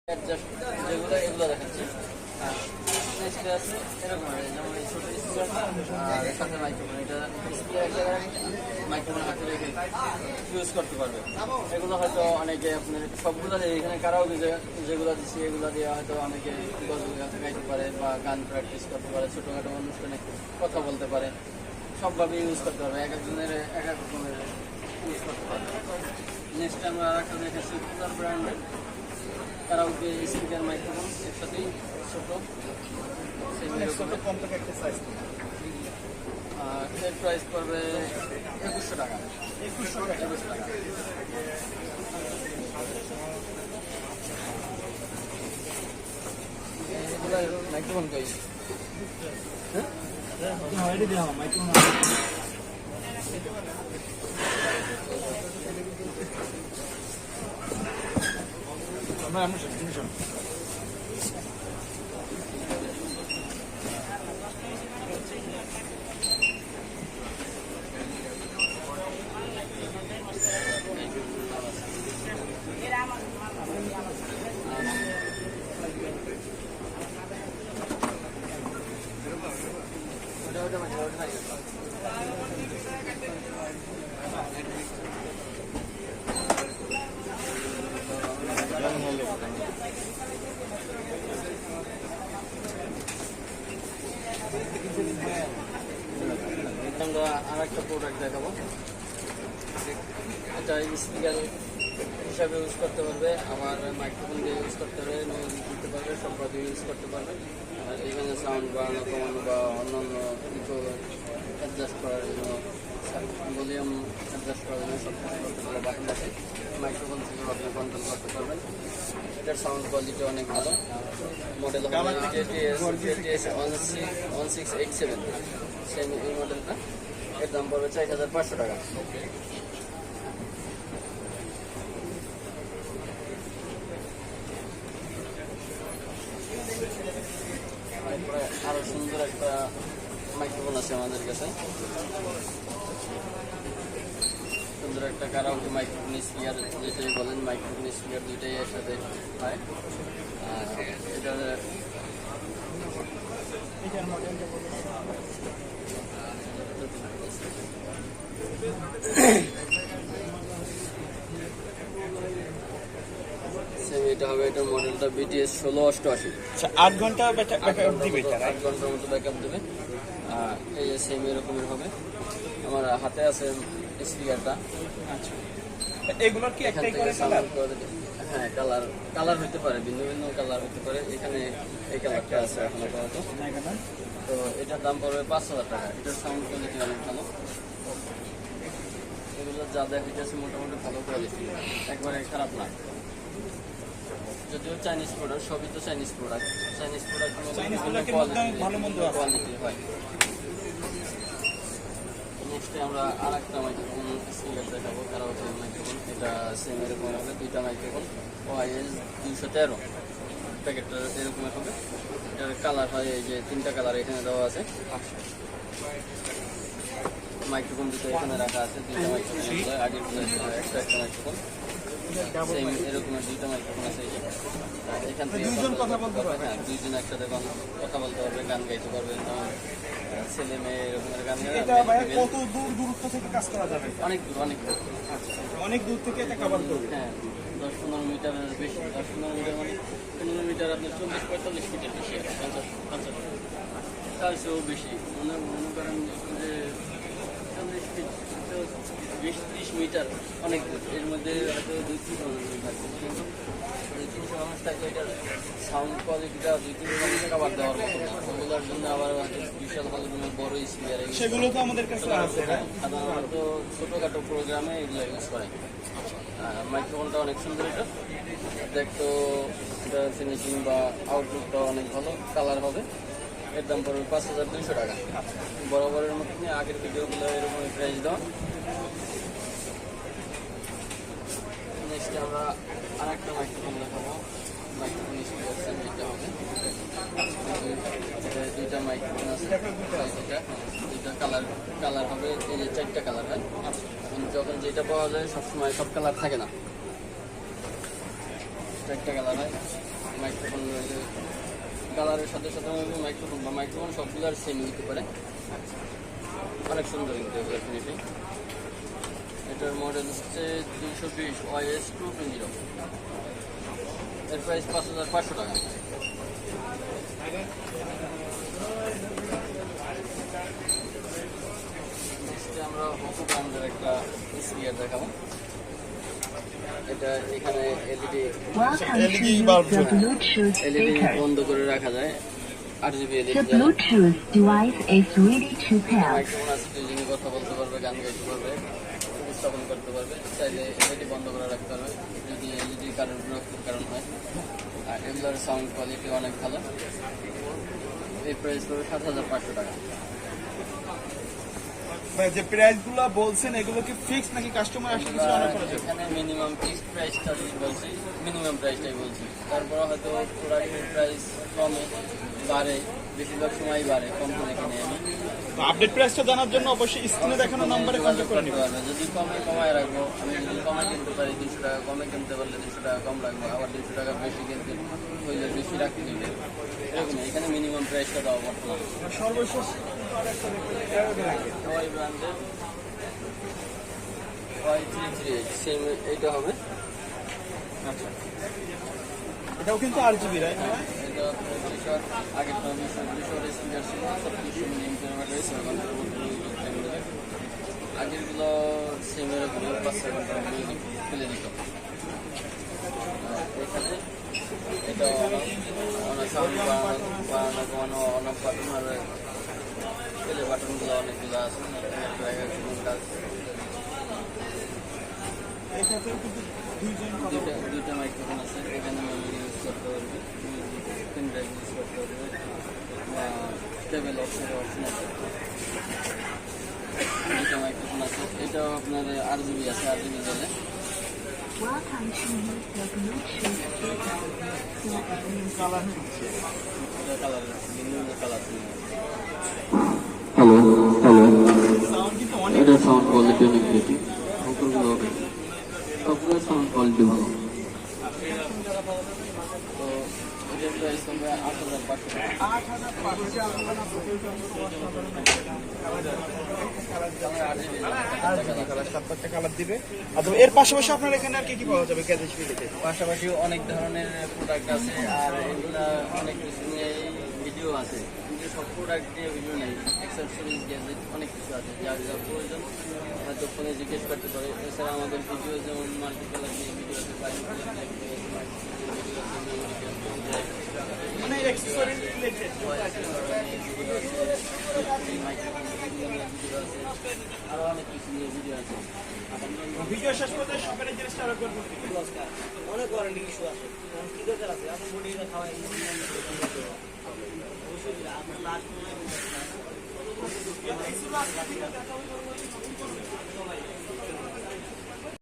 যেগুলো এগুলো দেখাচ্ছি নেক্সট আছে এরকম যেমন এই ছোটো স্পিকার আর সাথে মাইক্রোফোন এটা স্পিকার এক জায়গায় মাইক্রোফোন হাতে রেখে ইউজ করতে পারবে। এগুলো হয়তো অনেকে আপনার সবগুলো এখানে কারাওকে যেগুলো দিচ্ছি এগুলো দিয়ে হয়তো অনেকে গজল গাইতে পারে বা গান প্র্যাকটিস করতে পারে, ছোটোখাটো অনুষ্ঠানে কথা বলতে পারে, সবভাবে ইউজ করতে পারবে, এক একজনের এক এক রকমের ইউজ করতে পারবে। নেক্সট আমরা আর একটা দেখেছি কোলার ব্র্যান্ডের কারাওকে স্পিকার মাইক্রোফোন একসাথেই ছোটো কম থেকে একটা সাইজ এর প্রাইস পড়বে 2100 টাকা। 2100 টাকা। এগুলো মাইক্রোফোন কই হ্যাঁ এটা দেওয়া মাইক্রোফোন আমরা শুনছি আমরা আর একটা প্রোডাক্ট দেখাবো। এটা স্পিকার হিসাবে ইউজ করতে পারবে, আবার মাইক্রোফোন দিয়ে ইউজ করতে পারবে, মিউজিক দিতে পারবে, সবভাবে ইউজ করতে পারবে। আর এখানে সাউন্ড বাড়ানো কমানো বা অন্যান্য কিছু অ্যাডজাস্ট করার জন্য, ভলিউম অ্যাডজাস্ট করার জন্য সব কিছু করতে পারবে। বাটন আছে, মাইক্রোফোন থেকেও আপনি কন্ট্রোল করতে পারবেন। এটার সাউন্ড কোয়ালিটি অনেক ভালো। মডেল হবে KTS 1687, সেম এই মডেলটা। এর দাম পড়বে 4500 টাকা। তারপরে আরো সুন্দর একটা মাইক্রোফোন আছে আমাদের কাছে, সুন্দর একটা কারাওকে মাইক্রোফোন স্পিকার, যেটাই বলেন মাইক্রোফোন স্পিকার দুইটাই এর সাথে হয়। এটা এটা হবে, এটার মডেলটা BTS 1688। 8 ঘন্টা ব্যাকআপ দিবে, 8 ঘন্টার মতো ব্যাকআপ দেবে। এই যে সেম এরকমের হবে। আমার হাতে আছে স্পিকারটা। আচ্ছা, এগুলোর কি একটাই করে কালার? হ্যাঁ, কালার হতে পারে, ভিন্ন ভিন্ন কালার হতে পারে। এখানে এই কালারটা আছে এখন আপাতত। তো এটার দাম পড়বে 5000 টাকা। এটার সাউন্ড কোয়ালিটি অনেক ভালো। এগুলো যা দেখাচ্ছে মোটামুটি ভালো কোয়ালিটি, একবারে খারাপ না। যদিও চাইনিজ প্রোডাক্ট, সবই তো Chinese product. Chinese product quality হয়। নেক্সটে আমরা আর একটা মাইক্রোফোন স্পিকার দেখাবো, কারাওকে মাইক্রোফোন। এটা সেম এরকম হবে, দুইটা মাইক্রোফোন OIS 213। প্যাকেটটা এরকমের হবে। এটার কালার হয় এই যে 3টা কালার এখানে দেওয়া আছে। মাইক্রোফোন দুটো এখানে রাখা আছে, 2টা মাইক্রোফোন। আগের একটা মাইক্রোফোন সেম এরকমের 2টা মাইক্রোফোন আছে। এখান থেকে কথা বলতে পারবে। হ্যাঁ, দুইজন একসাথে কথা বলতে পারবে, গান গাইতে পারবে। ছেলে মেয়ে এরকমের গান গাইতে। কত দূরত্ব থেকে কাজ করা যাবে? অনেক দূর, অনেক দূর। অনেক দূর থেকে এটা কভার করবে। হ্যাঁ, 10-15 মিটারের বেশি। 10-15 মিটার মানে 15 মিটার আপনার 40-45 মিটার বেশি, 50 তার চেয়েও বেশি। মনে করেন যে 40 ফিট, 20-30 মিটার, অনেক দূর। এর মধ্যে হয়তো 2-3 মানুষ থাকবে, কিন্তু 2-300 মানুষ থাকলে এটার সাউন্ড কোয়ালিটিটা 2-3 মানুষ কাভার দেওয়ার মতো না। ওগুলোর জন্য আবার বিশাল ভালো বড় স্পিকার, সেগুলো তো আমাদের কাছে আছে। সাধারণত ছোটোখাটো প্রোগ্রামে এগুলো ইউজ করে। মাইক্রোফোনটা অনেক সুন্দর। এটা দেখতো, এটা ফিনিশিং বা আউটলুকটা অনেক ভালো। কালার হবে। এর দাম পড়বে 5200 টাকা। বরাবরের মধ্যে আগের ভিডিওগুলো এরকম প্রাইস দেওয়া। নেক্সট আমরা আর একটা মাইক্রোফোন দেখাবো। মাইক্রোফোন স্পিকার যেটা হবে, দুইটা মাইক্রোফোন আছে। দুইটা কালার হবে, এই যে 4টা কালার হয়। এখন যখন যেটা পাওয়া যায় সবসময় সব কালার থাকে না, 4টা কালার হয়। কালারের সাথে সাথে মাইক্রোফোন বা মাইক্রোফোন সবগুলো আর সেম নিতে পারে। অনেক সুন্দর কিন্তু এগুলো ফিনিশিং। এটার মডেল হচ্ছে 220 OS 220। এর প্রাইস 5500 টাকা। আমরা হোকো ব্র্যান্ডের একটা স্পিয়ার দেখাবো। এটা এখানে এলইডি বন্ধ করে রাখা যায়। 8GB এলইডি মাইক্রোফোন আছে, দুইজনে কথা বলতে পারবে, গান গাইতে পারবে, উপস্থাপন করতে পারবে। চাইলে এলইডি বন্ধ করে রাখতে পারবে যদি এলইডি কারণ হয়। আর এগুলোর সাউন্ড কোয়ালিটি অনেক ভালো। এই প্রাইস পড়বে 7500 টাকা। যে প্রাইসগুলো বলছেন এগুলো কি ফিক্স নাকি কাস্টমার আসলে কিছু অনার করা যাবে? এখানে মিনিমাম ফিক্সড প্রাইসটা বলছি, মিনিমাম প্রাইসটাই বলছি। তারপরে হয়তো প্রোডাক্টের প্রাইস কমে বাড়ে, বেশিরভাগ সময় বাড়ে, কম করে কিনে আমি। তো আপডেট প্রাইসটা জানার জন্য অবশ্যই স্ক্রিনে দেখানো নম্বরে কন্টাক্ট করে নিতে পারবে। যদি কমায় রাখবো, আমি যদি কমে কিনতে পারি 200 টাকা কমে কিনতে পারলে 200 টাকা কম রাখবো, আবার 200 টাকা বেশি কিনতে হইলে বেশি রাখতে হবে। এরকম এখানে মিনিমাম প্রাইসটা দেওয়া বর্তমানে। সর্বশেষ awei ব্র্যান্ডের Y338 সেম এইটা হবে। আচ্ছা, এটাও কিন্তু 8GB রাইট? এটা আপনার আগের তো 200 স্পিকার ছিল, 36 মিলিমিটার ব্যাটারি, 6 ঘন্টার মধ্যে আগেরগুলো সেম এরকম 5-6 ঘন্টার মধ্যে ফেলে দিত। এখানে এটা অনেক সাউন্ড বাড়ানো কমানো অনেক বাটন আর পেলে বাটনগুলো অনেকগুলো আছে। দুইটা মাইক্রোফোন আছে, এখানে মেমোরি ইউজ করতে পারবে, পেন ড্রাইভ ইউজ করতে পারবে বা কেবল অপশন আছে। দুইটা মাইক্রোফোন আছে। এটাও আপনার 8GB আছে, 8GB দিলে কালার বিভিন্ন কালার। হ্যালো এটা সাউন্ড কোয়ালিটি অনেক বেশি, সবগুলো সাউন্ড কোয়ালিটি ভালো। তো এটার প্রাইস হবে 8500 কালার দিবে। এর পাশাপাশি আপনার এখানে আর কি কি পাওয়া যাবে গ্যাজেট রিলেটেড? পাশাপাশি অনেক ধরনের প্রোডাক্ট আছে, আর এগুলা অনেক কিছু নিয়ে ভিডিও আছে, কিন্তু সব প্রোডাক্ট নিয়ে ভিডিও নেই। অ্যাক্সেসরিজ গ্যাজেট অনেক কিছু আছে, যা যা প্রয়োজন হয়তো ফোনে জিজ্ঞেস করতে পারে। এছাড়া আমাদের ভিডিও যেমন মাল্টি কালার নিয়ে ভিডিও আছে, মানে অ্যাকসেসরি রিলেটেড আরো অনেক কিছু নিয়ে ভিডিও আছে। ভিডিও শেষ পর্যন্ত সকালে জিনিসটা আরো করব। অনেক ওয়ারেন্টি ইস্যু আছে, কি দরকার আছে আপনি বডিটা খাওয়াই অবশ্যই আপনার লাস্ট